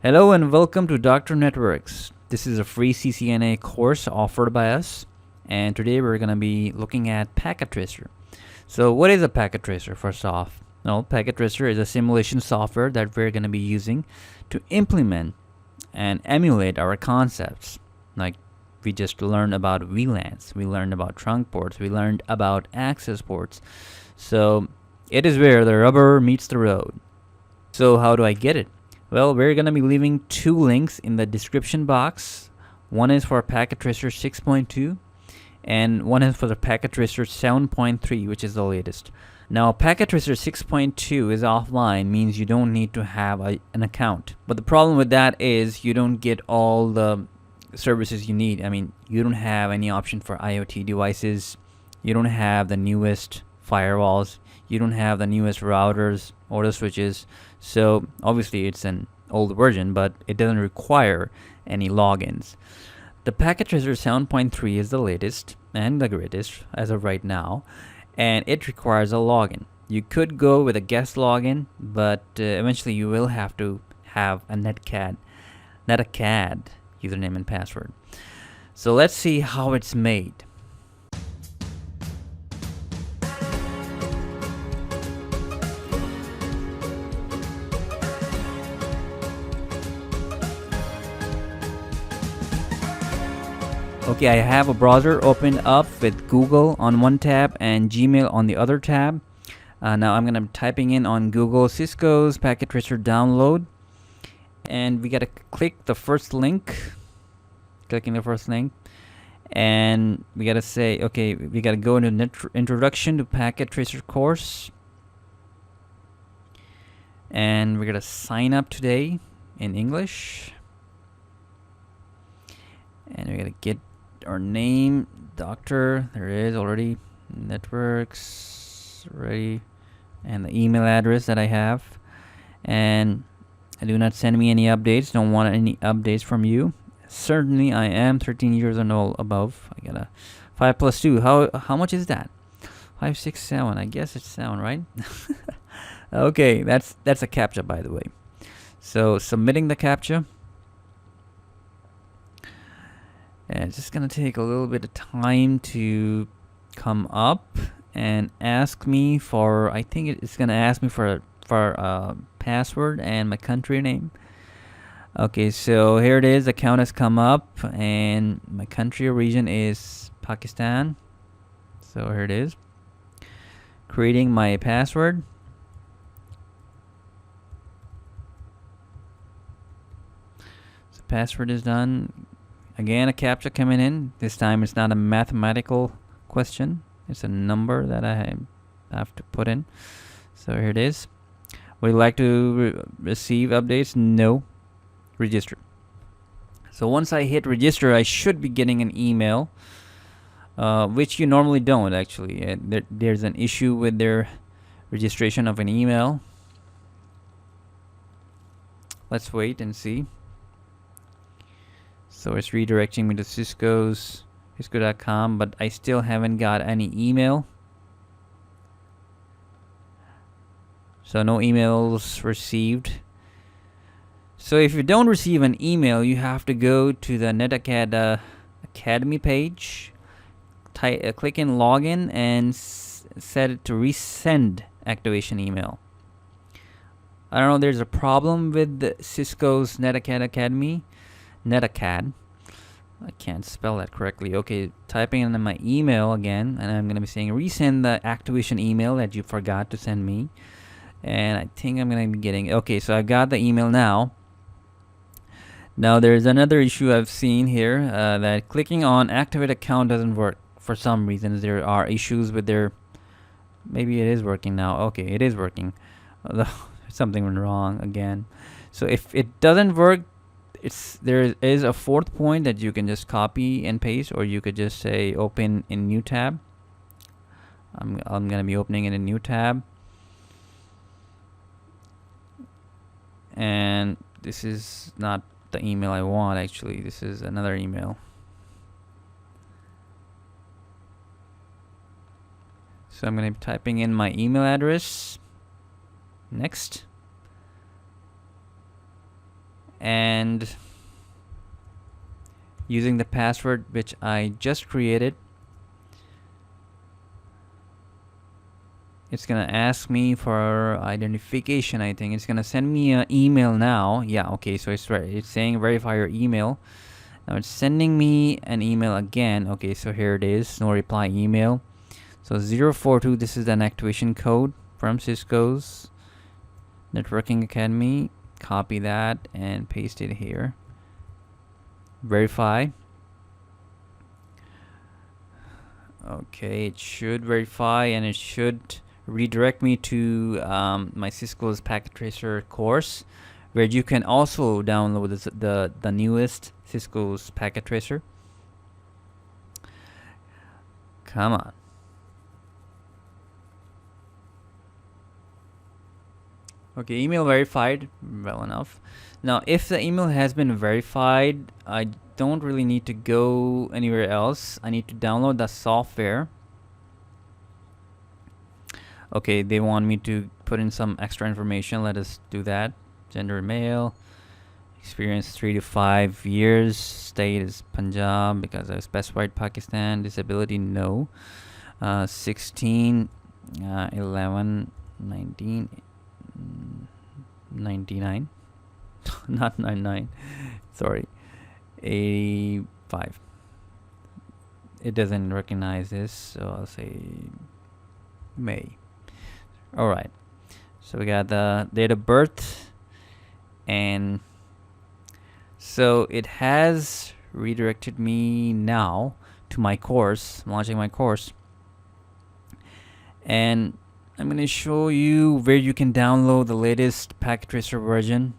Hello and welcome to Dr. Networks. This is a free CCNA course offered by us, and today we're going to be looking at Packet Tracer. So what is a Packet Tracer first off? Well, Packet Tracer is a simulation software that we're going to be using to implement and emulate our concepts. Like we just learned about VLANs, we learned about trunk ports, we learned about access ports. So it is where the rubber meets the road. So how do I get it? Well, we're going to be leaving two links in the description box. One is for Packet Tracer 6.2 and one is for the Packet Tracer 7.3, which is the latest. Now, Packet Tracer 6.2 is offline, means you don't need to have an account. But the problem with that is you don't get all the services you need. I mean, you don't have any option for IoT devices. You don't have the newest firewalls. You don't have the newest routers or the switches. So obviously it's an old version, but it doesn't require any logins. The Packet Tracer 7.3 is the latest and the greatest as of right now, and it requires a login. You could go with a guest login, but eventually you will have to have a netcad username and password. So let's see how it's made. Okay, I have a browser opened up with Google on one tab and Gmail on the other tab. Now I'm going to be typing in on Google Cisco's Packet Tracer download. And we got to click the first link. Clicking the first link. And we got to say, okay, we got to go into Introduction to Packet Tracer course. And we're going to sign up today in English. And we're going to get our name, doctor, there is already, networks, ready, and the email address that I have. And I do not send me any updates, don't want any updates from you. Certainly I am 13 years and old above. I got a 5 plus 2. How much is that? 5, 6, 7. I guess it's 7, right? Okay, that's a CAPTCHA, by the way. So submitting the CAPTCHA. And it's just gonna take a little bit of time to come up and ask me for, I think it's gonna ask me for a password and my country name. Okay, so here it is. Account has come up and my country or region is Pakistan. So here it is. Creating my password. So password is done. Again, a CAPTCHA coming in. This time it's not a mathematical question. It's a number that I have to put in. So here it is. Would you like to receive updates? No. Register. So once I hit register, I should be getting an email, which you normally don't actually. There's an issue with their registration of an email. Let's wait and see. So it's redirecting me to cisco.com, but I still haven't got any email. So no emails received. So if you don't receive an email, you have to go to the NetAcad Academy page, click in login and set it to resend activation email. I don't know, there's a problem with Cisco's NetAcad Academy. NetAcad. I can't spell that correctly. Okay, typing in my email again, and I'm going to be saying resend the activation email that you forgot to send me. And I think I'm going to be getting, okay, so I've got the email now. Now there's another issue I've seen here, that clicking on activate account doesn't work for some reasons. There are issues with their, maybe it is working now. Okay, it is working. Something went wrong again. So if it doesn't work, there is a fourth point that you can just copy and paste, or you could just say open in new tab. I'm gonna be opening in a new tab, and this is not the email I want actually. This is another email. So I'm gonna be typing in my email address. Next. and using the password which I just created, it's gonna ask me for identification. I think it's gonna send me an email now. Yeah, okay, so it's right. It's saying verify your email. Now it's sending me an email again. Okay, so here it is, no reply email. So 042, this is an activation code from Cisco's Networking Academy. Copy that and paste it here. Verify. Okay, it should verify and it should redirect me to my Cisco's Packet Tracer course, where you can also download the newest Cisco's Packet Tracer. Come on. Okay, email verified. Well enough. Now, if the email has been verified, I don't really need to go anywhere else. I need to download the software. Okay, they want me to put in some extra information. Let us do that. Gender male. Experience 3 to 5 years. State is Punjab because I specified Pakistan. Disability no. 16, 11, 19, 99. Not 99. Sorry. 85. It doesn't recognize this, so I'll say May. Alright. So we got the date of birth, and so it has redirected me now to my course. I'm launching my course, and I'm going to show you where you can download the latest Packet Tracer version.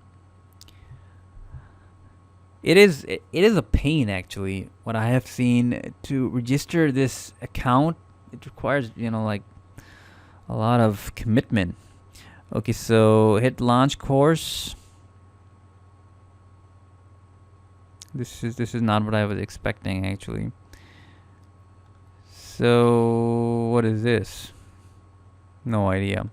It is a pain, actually. What I have seen to register this account, it requires, like a lot of commitment. Okay, so hit launch course. This is not what I was expecting, actually. So what is this? No idea.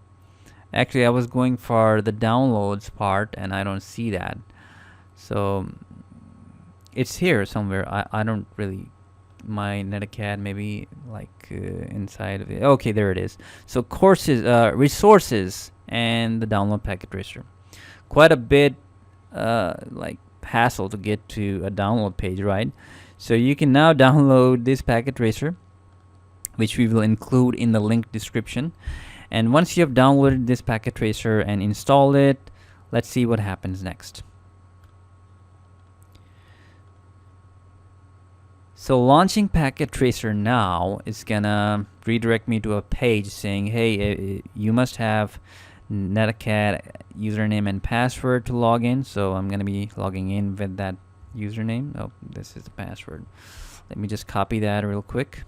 Actually, I was going for the downloads part and I don't see that. So it's here somewhere. I don't really, my NetAcad maybe inside of it. Okay, there it is. So courses, resources, and the download Packet Tracer. Quite a bit hassle to get to a download page, right? So you can now download this Packet Tracer, which we will include in the link description. And once you have downloaded this Packet Tracer and installed it, let's see what happens next. So launching Packet Tracer now is gonna redirect me to a page saying, hey, you must have NetAcad username and password to log in. So I'm gonna be logging in with that username. Oh, this is the password. Let me just copy that real quick.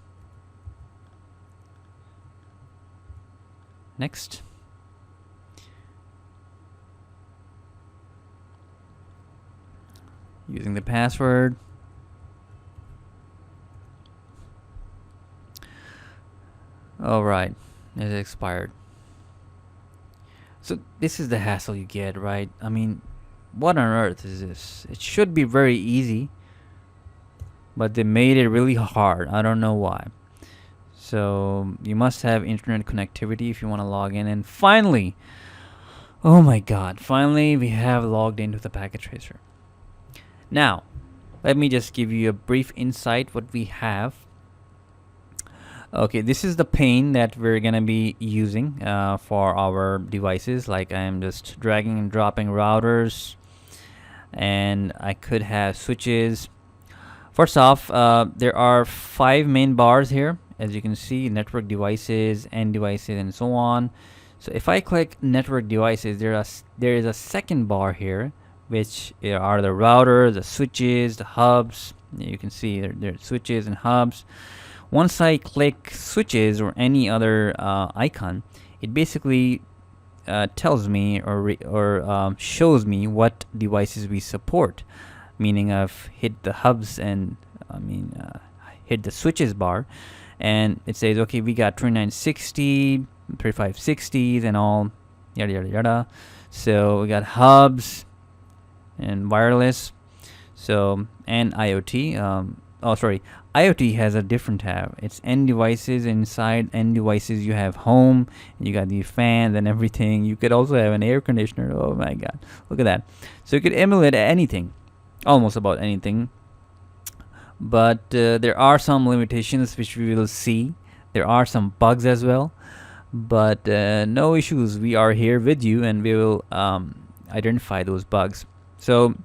Next. Using the password. All right, it expired. So this is the hassle you get, right? I mean, what on earth is this? It should be very easy, but they made it really hard. I don't know why. So you must have internet connectivity if you want to log in. And finally, oh my God, finally we have logged into the Packet Tracer. Now, let me just give you a brief insight what we have. Okay, this is the pane that we're gonna be using for our devices. Like, I'm just dragging and dropping routers, and I could have switches. First off, there are 5 main bars here, as you can see: network devices, end devices, and so on. So if I click network devices, there is a second bar here, which are the routers, the switches, the hubs. You can see there are switches and hubs. Once I click switches or any other icon, it basically tells me or shows me what devices we support. Meaning I've hit the hubs and hit the switches bar, and it says, okay, we got 2960, 3560s, and all yada yada yada. So we got hubs and wireless. So, and IoT. IoT has a different tab. It's end devices. Inside end devices, you have home, and you got the fans and everything. You could also have an air conditioner. Oh my God, look at that! So you could emulate anything, almost about anything. But there are some limitations which we will see. There are some bugs as well, but no issues. We are here with you, and we will identify those bugs. So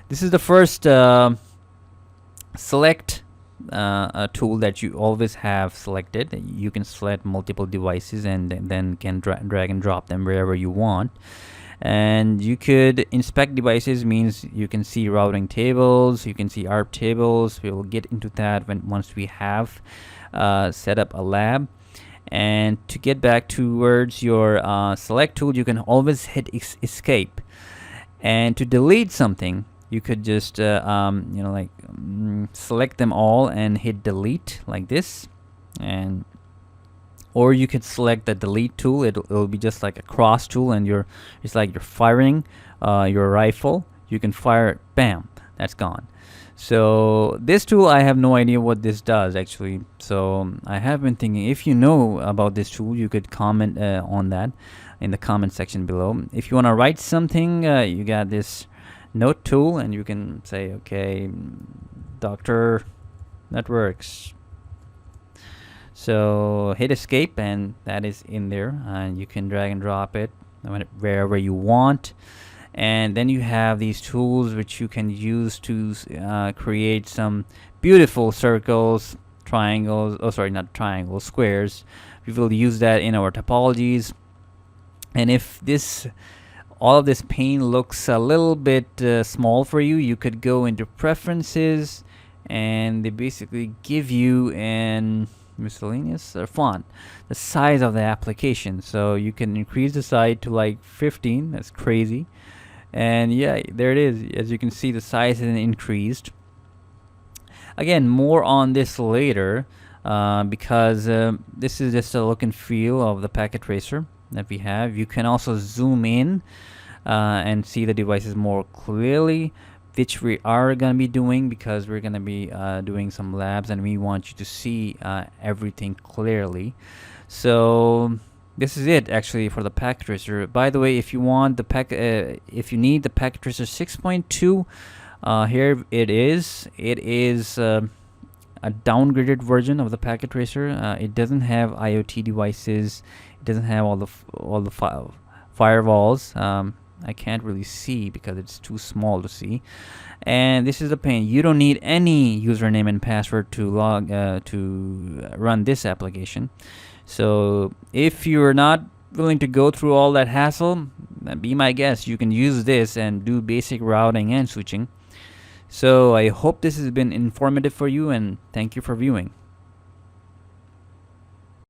this is the first select a tool that you always have selected. You can select multiple devices and then can drag and drop them wherever you want. And you could inspect devices, means you can see routing tables, you can see ARP tables. We will get into that once we have set up a lab. And to get back towards your select tool, you can always hit escape. And to delete something, you could just select them all and hit delete like this. And or you could select the delete tool. It'll be just like a cross tool, and it's like you're firing your rifle. You can fire it, bam, that's gone. So this tool, I have no idea what this does actually. So I have been thinking, if you know about this tool, you could comment on that in the comment section below. If you want to write something, you got this note tool, and you can say, okay, Dr. Networks. So hit escape, and that is in there, and you can drag and drop it wherever you want. And then you have these tools which you can use to create some beautiful circles, triangles, not triangles, squares. We will use that in our topologies. And if all of this pane looks a little bit small for you, you could go into preferences, and they basically give you an miscellaneous font, the size of the application. So you can increase the size to like 15. That's crazy. And yeah, there it is. As you can see, the size has increased. Again, more on this later, because this is just a look and feel of the packet tracer that we have. You can also zoom in and see the devices more clearly, which we are going to be doing, because we're going to be doing some labs, and we want you to see everything clearly. So this is it actually for the packet tracer. By the way, if you want the if you need the packet tracer 6.2, here it is. It is a downgraded version of the packet tracer. It doesn't have IoT devices. It doesn't have all the firewalls. I can't really see because it's too small to see. And this is the pane. You don't need any username and password to run this application. So if you're not willing to go through all that hassle, be my guest. You can use this and do basic routing and switching. So I hope this has been informative for you, and thank you for viewing.